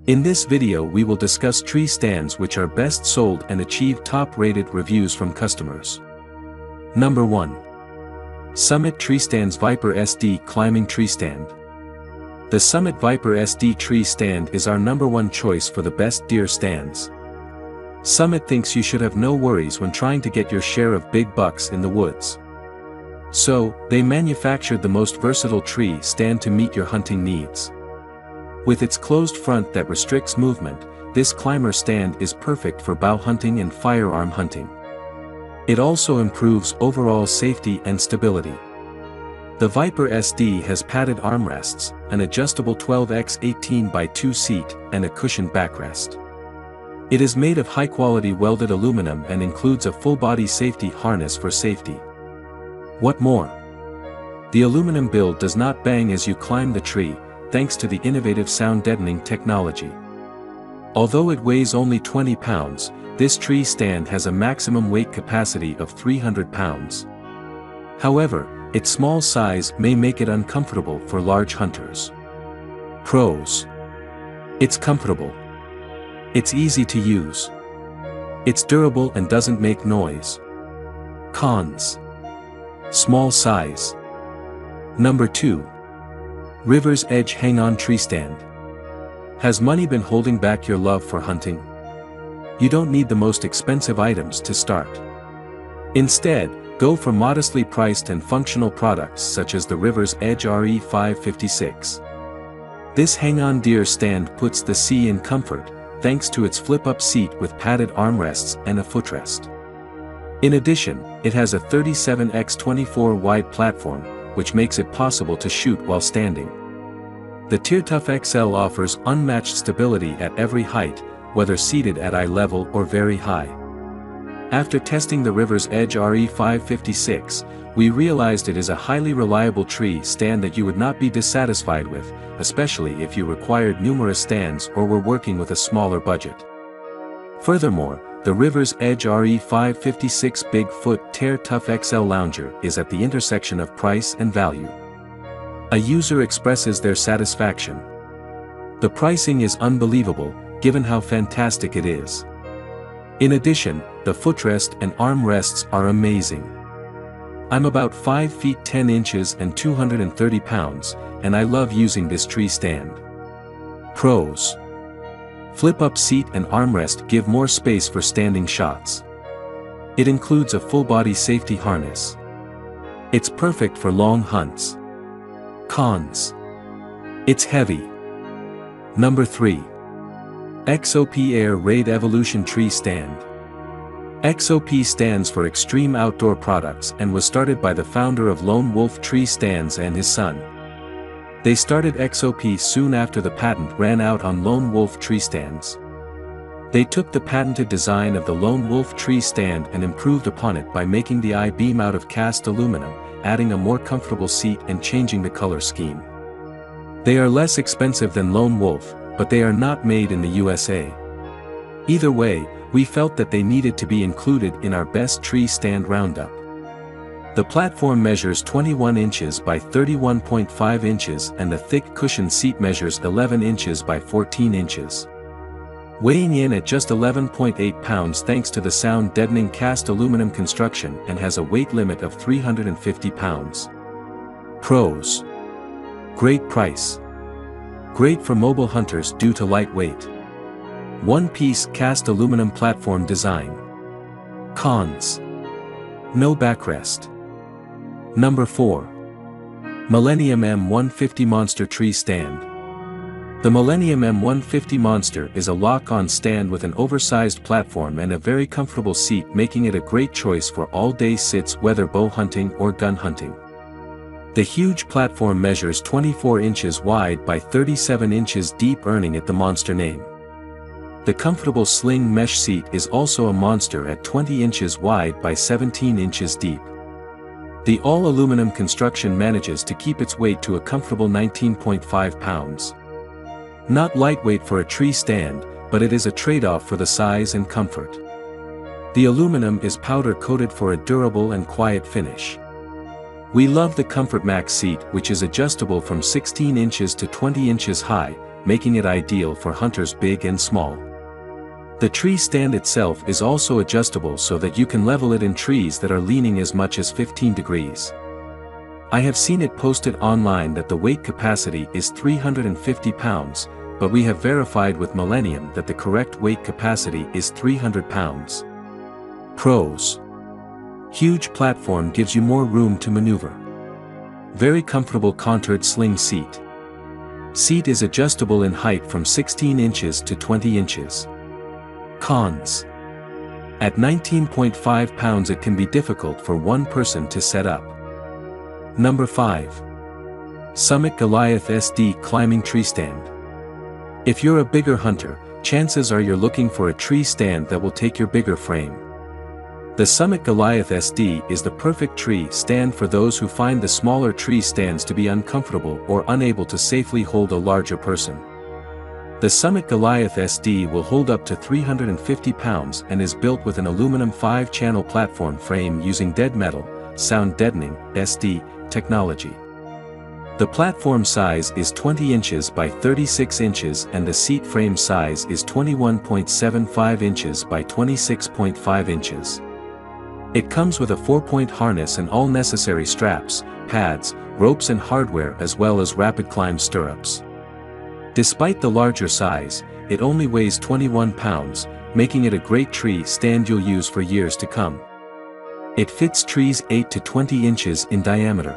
In this video we will discuss tree stands which are best sold and achieve top-rated reviews from customers. Number 1. Summit Treestands Viper SD Climbing Tree Stand. The Summit Viper SD Tree Stand is our number 1 choice for the best deer stands. Summit thinks you should have no worries when trying to get your share of big bucks in the woods. So, they manufactured the most versatile tree stand to meet your hunting needs. With its closed front that restricts movement, this climber stand is perfect for bow hunting and firearm hunting. It also improves overall safety and stability. The Viper SD has padded armrests, an adjustable 12x18x2 seat, and a cushioned backrest. It is made of high-quality welded aluminum and includes a full-body safety harness for safety. What more? The aluminum build does not bang as you climb the tree, thanks to the innovative sound deadening technology. Although it weighs only 20 pounds, this tree stand has a maximum weight capacity of 300 pounds. However, its small size may make it uncomfortable for large hunters. Pros. It's comfortable. It's easy to use. It's durable and doesn't make noise. Cons. Small size. Number 2. River's Edge Hang-On Tree Stand. Has money been holding back your love for hunting? You don't need the most expensive items to start. Instead, go for modestly priced and functional products such as the River's Edge RE556. This hang-on deer stand puts the sea in comfort, thanks to its flip-up seat with padded armrests and a footrest. In addition, it has a 37x24 wide platform, which makes it possible to shoot while standing. The TierTough XL offers unmatched stability at every height, whether seated at eye level or very high. After testing the River's Edge RE556, we realized it is a highly reliable tree stand that you would not be dissatisfied with, especially if you required numerous stands or were working with a smaller budget. Furthermore, the River's Edge RE556 Bigfoot TierTough XL Lounger is at the intersection of price and value. A user expresses their satisfaction. The pricing is unbelievable, given how fantastic it is. In addition, the footrest and armrests are amazing. I'm about 5 feet 10 inches and 230 pounds, and I love using this tree stand. Pros. Flip-up seat and armrest give more space for standing shots. It includes a full-body safety harness. It's perfect for long hunts. Cons. It's heavy. Number 3. XOP Air Raid Evolution Tree Stand. XOP stands for Extreme Outdoor Products and was started by the founder of Lone Wolf Tree Stands and his son. They started XOP soon after the patent ran out on Lone Wolf Tree Stands. They took the patented design of the Lone Wolf Tree Stand and improved upon it by making the I-beam out of cast aluminum, adding a more comfortable seat and changing the color scheme. They are less expensive than Lone Wolf, but they are not made in the USA. Either way, we felt that they needed to be included in our best tree stand roundup. The platform measures 21 inches by 31.5 inches and the thick cushioned seat measures 11 inches by 14 inches. Weighing in at just 11.8 pounds thanks to the sound deadening cast aluminum construction and has a weight limit of 350 pounds. Pros. Great price. Great for mobile hunters due to lightweight. One-piece cast aluminum platform design. Cons. No backrest. Number 4. Millennium M150 Monster Tree Stand. The Millennium M150 Monster is a lock-on stand with an oversized platform and a very comfortable seat, making it a great choice for all-day sits whether bow hunting or gun hunting. The huge platform measures 24 inches wide by 37 inches deep, earning it the monster name. The comfortable sling mesh seat is also a monster at 20 inches wide by 17 inches deep. The all-aluminum construction manages to keep its weight to a comfortable 19.5 pounds. Not lightweight for a tree stand, but it is a trade-off for the size and comfort. The aluminum is powder-coated for a durable and quiet finish. We love the Comfort Max seat, which is adjustable from 16 inches to 20 inches high, making it ideal for hunters big and small. The tree stand itself is also adjustable so that you can level it in trees that are leaning as much as 15 degrees. I have seen it posted online that the weight capacity is 350 pounds, but we have verified with Millennium that the correct weight capacity is 300 pounds. Pros: huge platform gives you more room to maneuver. Very comfortable contoured sling seat. Seat is adjustable in height from 16 inches to 20 inches. Cons: at 19.5 pounds it can be difficult for one person to set up. Number 5. Summit Goliath SD Climbing Tree Stand. If you're a bigger hunter, chances are you're looking for a tree stand that will take your bigger frame. The Summit Goliath SD is the perfect tree stand for those who find the smaller tree stands to be uncomfortable or unable to safely hold a larger person. The Summit Goliath SD will hold up to 350 pounds and is built with an aluminum 5-channel platform frame using dead metal, sound deadening, SD, technology. The platform size is 20 inches by 36 inches and the seat frame size is 21.75 inches by 26.5 inches. It comes with a 4-point harness and all necessary straps, pads, ropes and hardware as well as rapid climb stirrups. Despite the larger size, it only weighs 21 pounds, making it a great tree stand you'll use for years to come. It fits trees 8 to 20 inches in diameter.